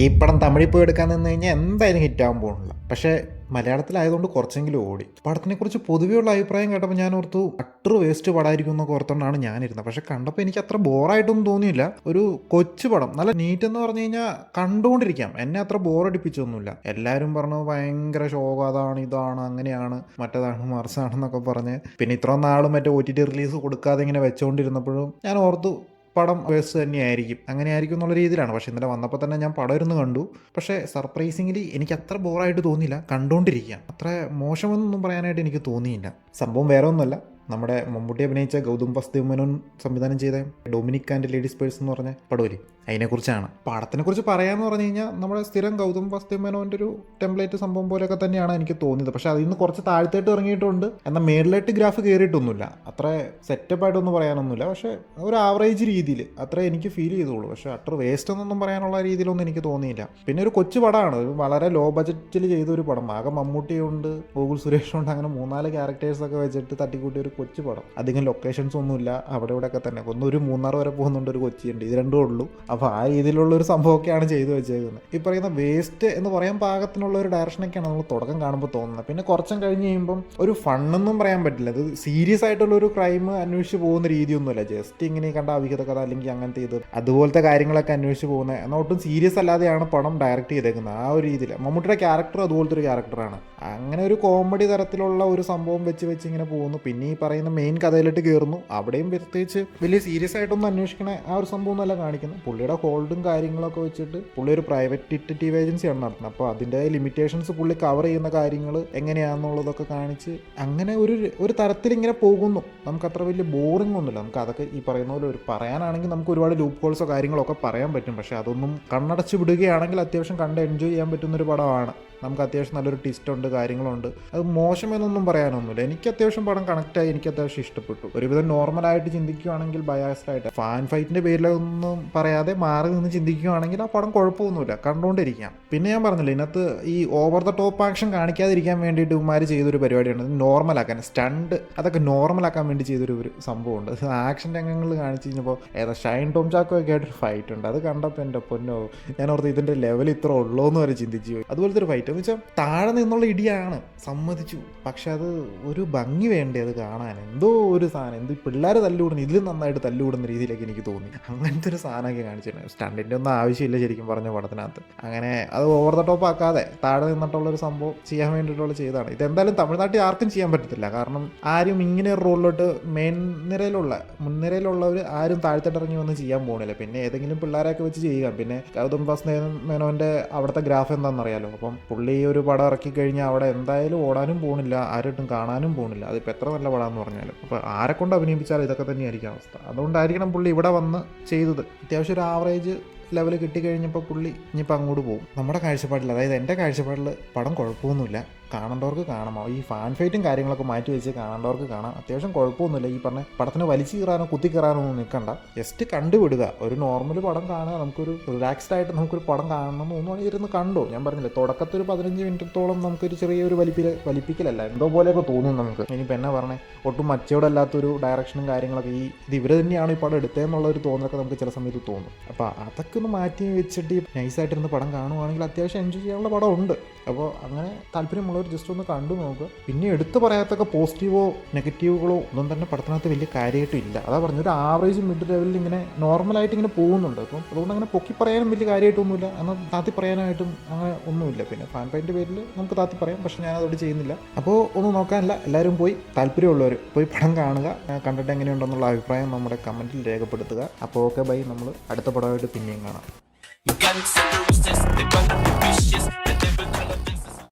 ഈ പടം തമിഴിൽ പോയി എടുക്കാൻ നിന്ന് കഴിഞ്ഞാൽ എന്തായാലും ഹിറ്റാകാൻ പോകുന്നില്ല. പക്ഷേ മലയാളത്തിലായതുകൊണ്ട് കുറച്ചെങ്കിലും ഓടി. പടത്തിനെക്കുറിച്ച് പൊതുവെയുള്ള അഭിപ്രായം കേട്ടപ്പോൾ ഞാൻ ഓർത്തു അട്ടർ വേസ്റ്റ് പടമായിരിക്കും എന്നൊക്കെ ഓർത്തുകൊണ്ടാണ് ഞാനിരുന്നത്. പക്ഷേ കണ്ടപ്പോൾ എനിക്ക് അത്ര ബോറായിട്ടൊന്നും തോന്നിയില്ല. ഒരു കൊച്ചു പടം, നല്ല നീറ്റ് എന്ന് പറഞ്ഞു കഴിഞ്ഞാൽ കണ്ടുകൊണ്ടിരിക്കാം. എന്നെ അത്ര ബോറടിപ്പിച്ചൊന്നുമില്ല. എല്ലാവരും പറഞ്ഞു ഭയങ്കര ശോകം, അതാണ് ഇതാണ് അങ്ങനെയാണ് മറ്റേതാണ് മറിച്ചാണെന്നൊക്കെ പറഞ്ഞ് പിന്നെ ഇത്ര നാളും മറ്റേ OTT റിലീസ് കൊടുക്കാതെ ഇങ്ങനെ വെച്ചുകൊണ്ടിരുന്നപ്പോഴും ഞാൻ ഓർത്തു പടം വേഴ്സ് തന്നെയായിരിക്കും, അങ്ങനെയായിരിക്കും എന്നുള്ള രീതിയിലാണ്. പക്ഷേ ഇന്നലെ വന്നപ്പോൾ തന്നെ ഞാൻ പടം ഇരുന്ന് കണ്ടു. പക്ഷേ സർപ്രൈസിംഗ്ലി എനിക്ക് അത്ര ബോറായിട്ട് തോന്നിയില്ല. കണ്ടുകൊണ്ടിരിക്കാം. അത്ര മോശമെന്നൊന്നും പറയാനായിട്ട് എനിക്ക് തോന്നിയില്ല. സംഭവം വേറെ ഒന്നുമല്ല, നമ്മുടെ മമ്മൂട്ടി അഭിനയിച്ച ഗൗതം വാസുദേവൻ സംവിധാനം ചെയ്ത ഡൊമിനിക് ആൻഡ് ലേഡീസ് പേഴ്സ് എന്ന് പറഞ്ഞ പടമില്ലേ, അതിനെക്കുറിച്ചാണ്. പടത്തിനെക്കുറിച്ച് പറയാമെന്ന് പറഞ്ഞു കഴിഞ്ഞാൽ നമ്മുടെ സ്ഥിരം ഗൗതം വാസുദേവൻ്റെ ഒരു ടെംപ്ലേറ്റ് സംഭവം പോലെയൊക്കെ തന്നെയാണ് എനിക്ക് തോന്നിയത്. പക്ഷേ അതിൽ നിന്ന് കുറച്ച് താഴ്ത്തേട്ട് ഇറങ്ങിയിട്ടുണ്ട്, എന്നാൽ മേളിലായിട്ട് ഗ്രാഫ് കയറിയിട്ടൊന്നുമില്ല. അത്ര സെറ്റപ്പായിട്ടൊന്നും പറയാനൊന്നുമില്ല. പക്ഷേ ഒരു ആവറേജ് രീതിയിൽ അത്രേ എനിക്ക് ഫീൽ ചെയ്തോളൂ. പക്ഷേ അത്ര വേസ്റ്റ് എന്നൊന്നും പറയാനുള്ള രീതിയിലൊന്നും എനിക്ക് തോന്നിയില്ല. പിന്നെ ഒരു കൊച്ചു പടമാണ്, ഒരു വളരെ ലോ ബജറ്റിൽ ചെയ്തൊരു പടം. ആകെ മമ്മൂട്ടിയുണ്ട്, ഗോകുൽ സുരേഷുണ്ട്, അങ്ങനെ 3-4 ക്യാരക്ടേഴ്സൊക്കെ വെച്ചിട്ട് തട്ടിക്കൂട്ടി ഒരു കൊച്ചു പടം. അധികം ലൊക്കേഷൻസ് ഒന്നുമില്ല, അവിടെ ഇവിടെയൊക്കെ തന്നെ. ഒരു മൂന്നാർ വരെ പോകുന്നുണ്ട്, ഒരു കൊച്ചിയുണ്ട്, ഇത് രണ്ടും ഉള്ളൂ. അപ്പോൾ ആ രീതിയിലുള്ള ഒരു സംഭവമൊക്കെയാണ് ചെയ്തു വെച്ചേക്കുന്നത്. ഈ പറയുന്ന വേസ്റ്റ് എന്ന് പറയാൻ പാകത്തിനുള്ള ഒരു ഡയറക്ഷനൊക്കെയാണ് നമ്മൾ തുടക്കം കാണുമ്പോൾ തോന്നുന്നത്. പിന്നെ കുറച്ചും കഴിഞ്ഞ് കഴിയുമ്പം ഒരു ഫണ്ണൊന്നും പറയാൻ പറ്റില്ല. അത് സീരിയസ് ആയിട്ടുള്ള ഒരു ക്രൈം അന്വേഷിച്ച് പോകുന്ന രീതിയൊന്നുമില്ല. ജസ്റ്റ് ഇങ്ങനെ കണ്ട അവിഹിത കഥ അല്ലെങ്കിൽ അങ്ങനത്തെ ഇത് അതുപോലത്തെ കാര്യങ്ങളൊക്കെ അന്വേഷിച്ച് പോകുന്നത്. എന്നാൽ ഒട്ടും സീരിയസ് അല്ലാതെയാണ് പടം ഡയറക്റ്റ് ചെയ്തേക്കുന്നത്. ആ ഒരു രീതിയിൽ മമ്മൂട്ടിയുടെ ക്യാരക്ടർ അതുപോലത്തെ ഒരു ക്യാരക്ടറാണ്. അങ്ങനെ ഒരു കോമഡി തരത്തിലുള്ള ഒരു സംഭവം വെച്ച് ഇങ്ങനെ പോകുന്നു. പിന്നെ ഈ പറയുന്ന മെയിൻ കഥയിലിട്ട് കയറുന്നു. അവിടെയും പ്രത്യേകിച്ച് വലിയ സീരിയസ് ആയിട്ടൊന്നും അന്വേഷിക്കണ ആ ഒരു സംഭവം ഒന്നല്ല കാണിക്കുന്നത്. പുള്ളിയുടെ ഹോൾഡും കാര്യങ്ങളൊക്കെ വെച്ചിട്ട് പുള്ളി ഒരു പ്രൈവറ്റ് ഡിറ്റക്റ്റീവ് ഏജൻസിയാണ് നടത്തുന്നത്. അപ്പോൾ അതിൻ്റെ ലിമിറ്റേഷൻസ് പുള്ളി കവർ ചെയ്യുന്ന കാര്യങ്ങൾ എങ്ങനെയാണെന്നുള്ളതൊക്കെ കാണിച്ച് അങ്ങനെ ഒരു തരത്തിൽ ഇങ്ങനെ പോകുന്നു. നമുക്ക് അത്ര വലിയ ബോറിംഗ് ഒന്നുമില്ല. നമുക്ക് അതൊക്കെ ഈ പറയുന്ന പോലെ പറയാനാണെങ്കിൽ നമുക്ക് ഒരുപാട് ലൂപ്പ് ഹോൾസോ കാര്യങ്ങളൊക്കെ പറയാൻ പറ്റും. പക്ഷേ അതൊന്നും കണ്ണടച്ച് വിടുകയാണെങ്കിൽ അത്യാവശ്യം കണ്ട് എൻജോയ് ചെയ്യാൻ പറ്റുന്നൊരു പടമാണ്. നമുക്ക് അത്യാവശ്യം നല്ലൊരു ട്വിസ്റ്റുണ്ട്, കാര്യങ്ങളുണ്ട്. അത് മോശമെന്നൊന്നും പറയാനൊന്നുമില്ല. എനിക്ക് അത്യാവശ്യം പടം കണക്റ്റായി, എനിക്ക് അത്യാവശ്യം ഇഷ്ടപ്പെട്ടു. ഒരുവിധം നോർമലായിട്ട് ചിന്തിക്കുകയാണെങ്കിൽ, ബയാസ്ഡായിട്ട് ഫാൻ ഫൈറ്റിൻ്റെ പേരിലൊന്നും പറയാതെ മാറി നിന്ന് ചിന്തിക്കുകയാണെങ്കിൽ ആ പടം കുഴപ്പമൊന്നുമില്ല, കണ്ടുകൊണ്ടിരിക്കാം. പിന്നെ ഞാൻ പറഞ്ഞില്ല, ഇതിനകത്ത് ഈ ഓവർ ദ ടോപ്പ് ആക്ഷൻ കാണിക്കാതിരിക്കാൻ വേണ്ടിയിട്ട് ഇവന്മാർ ചെയ്തൊരു പരിപാടിയാണ്. നോർമലാക്കാൻ, സ്റ്റണ്ട് അതൊക്കെ നോർമലാക്കാൻ വേണ്ടി ചെയ്തൊരു സംഭവമുണ്ട്. ആക്ഷൻ രംഗങ്ങൾ കാണിച്ച് കഴിഞ്ഞപ്പോൾ ഷൈൻ ടോം ചാക്കോ ഒക്കെ ആയിട്ടൊരു ഫൈറ്റ് ഉണ്ട്. അത് കണ്ടപ്പോൾ എൻ്റെ പൊന്നോ, ഞാൻ ഓർത്ത് ഇതിൻ്റെ ലെവൽ ഇത്ര ഉള്ളൂ എന്ന് വരെ ചിന്തിച്ചു പോയി. അതുപോലത്തെ ഒരു ഫൈറ്റ് എന്ന് വെച്ചാൽ താഴെ നിന്നുള്ള ഇടിയാണ്, സമ്മതിച്ചു. പക്ഷെ അത് ഒരു ഭംഗി വേണ്ടേ അത് കാണാൻ. എന്തോ ഒരു സാധനം, എന്തോ പിള്ളേർ തല്ലുകൂടുന്നു, ഇതിലും നന്നായിട്ട് തല്ലുകൂടുന്ന രീതിയിലേക്ക് എനിക്ക് തോന്നി. അങ്ങനത്തെ ഒരു സാധനമൊക്കെ കാണിച്ചിട്ടുണ്ട്. സ്റ്റണ്ടിൻ്റെ ഒന്നും ആവശ്യമില്ല ശരിക്കും പറഞ്ഞ പടത്തിനകത്ത്. അങ്ങനെ അത് ഓവർ ദ ടോപ്പ് ആക്കാതെ താഴെ നിന്നിട്ടുള്ളൊരു സംഭവം ചെയ്യാൻ വേണ്ടിയിട്ടുള്ള ചെയ്തതാണ്. ഇതെന്തായാലും തമിഴ്നാട്ടിൽ ആർക്കും ചെയ്യാൻ പറ്റത്തില്ല. കാരണം ആരും ഇങ്ങനെ ഒരു റോളിലോട്ട് മുൻനിരയിലുള്ളവർ ആരും താഴ്ത്തിട്ടിറങ്ങി വന്ന് ചെയ്യാൻ പോകുന്നില്ല. പിന്നെ ഏതെങ്കിലും പിള്ളേരെയൊക്കെ വെച്ച് ചെയ്യുക. പിന്നെ ഗൗതം വാസുദേവൻ മേനോൻ്റെ അവിടുത്തെ ഗ്രാഫ് എന്താണെന്നറിയാലോ. അപ്പം പുള്ളി ഒരു പടം ഇറക്കി കഴിഞ്ഞാൽ അവിടെ എന്തായാലും ഓടാനും പോകുന്നില്ല, ആരോട്ടും കാണാനും പോകുന്നില്ല. അതിപ്പോൾ എത്ര നല്ല പടമെന്ന് പറഞ്ഞാലും. അപ്പോൾ ആരെ കൊണ്ട് അഭിനയിപ്പിച്ചാലും ഇതൊക്കെ തന്നെയായിരിക്കും അവസ്ഥ. അതുകൊണ്ടായിരിക്കണം പുള്ളി ഇവിടെ വന്ന് ചെയ്തത്. അത്യാവശ്യം ഒരു ആവറേജ് ലെവൽ കിട്ടിക്കഴിഞ്ഞപ്പോൾ പുള്ളി ഇനിയിപ്പോൾ അങ്ങോട്ട് പോകും. നമ്മുടെ കാഴ്ചപ്പാടിൽ, അതായത് എൻ്റെ കാഴ്ചപ്പാടിൽ പടം കുഴപ്പമൊന്നുമില്ല. കാണേണ്ടവർക്ക് കാണാമോ. ഈ ഫാൻ ഫൈറ്റും കാര്യങ്ങളൊക്കെ മാറ്റി വെച്ച് കാണേണ്ടവർക്ക് കാണാം. അത്യാവശ്യം കുഴപ്പമൊന്നുമില്ല. ഈ പറഞ്ഞ പടത്തിന് വലിച്ചു കയറാനോ കുത്തി കയറാനോ ഒന്നും നിൽക്കണ്ട. ജസ്റ്റ് കണ്ടുവിടുക. ഒരു നോർമൽ പടം കാണുക. നമുക്കൊരു റിലാക്സ്ഡ് ആയിട്ട് നമുക്കൊരു പടം കാണണമെന്ന് തോന്നുവാണെങ്കിൽ ഇരുന്ന് കണ്ടോ. ഞാൻ പറഞ്ഞില്ലേ, തുടക്കത്തിൽ ഒരു 15 മിനിറ്റത്തോളം നമുക്കൊരു ചെറിയൊരു വലിപ്പിക്കലല്ല, എന്തോ പോലെയൊക്കെ തോന്നും നമുക്ക്. ഇനിയിപ്പോൾ എന്നാ പറഞ്ഞേ, ഒട്ടും മച്ചയോടല്ലാത്തൊരു ഡയറക്ഷനും കാര്യങ്ങളൊക്കെ ഇത് ഇവർ തന്നെയാണ് ഈ പടം എടുത്തതെന്നുള്ളൊരു തോന്നലൊക്കെ നമുക്ക് ചില സമയത്ത് തോന്നും. അപ്പോൾ അതൊക്കെ ഒന്ന് മാറ്റി വെച്ചിട്ട് നൈസായിട്ടിരുന്ന് പടം കാണുവാണെങ്കിൽ അത്യാവശ്യം എൻജോയ് ചെയ്യാനുള്ള പടം ഉണ്ട്. അപ്പോൾ അങ്ങനെ താല്പര്യമുള്ളവർ ജസ്റ്റ് ഒന്ന് കണ്ടു നോക്കുക. പിന്നെ എടുത്തു പറയാത്തൊക്കെ പോസിറ്റീവോ നെഗറ്റീവുകളോ ഒന്നും തന്നെ പടത്തിനകത്ത് വലിയ കാര്യമായിട്ടും ഇല്ല. അതാ പറഞ്ഞു, ഒരു ആവറേജ് മിഡ് ലെവലിൽ ഇങ്ങനെ നോർമലായിട്ട് ഇങ്ങനെ പോകുന്നുണ്ട്. അപ്പം അതുകൊണ്ട് അങ്ങനെ പൊക്കി പറയാനും വലിയ കാര്യമായിട്ടൊന്നുമില്ല, എന്നാൽ താത്തി പറയാനായിട്ടും അങ്ങനെ ഒന്നുമില്ല. പിന്നെ ഫാൻ ഫൈറ്റിൻ്റെ പേരിൽ നമുക്ക് താത്തി പറയാം, പക്ഷേ ഞാൻ അതോട് ചെയ്യുന്നില്ല. അപ്പോൾ ഒന്നും നോക്കാനില്ല, എല്ലാവരും പോയി താല്പര്യമുള്ളവർ പോയി പടം കാണുക. കണ്ടിട്ട് എങ്ങനെയുണ്ടെന്നുള്ള അഭിപ്രായം നമ്മുടെ കമൻറ്റിൽ രേഖപ്പെടുത്തുക. അപ്പോൾ ഓക്കെ ബൈ, നമ്മൾ അടുത്ത പടമായിട്ട് പിന്നെയും കാണാം.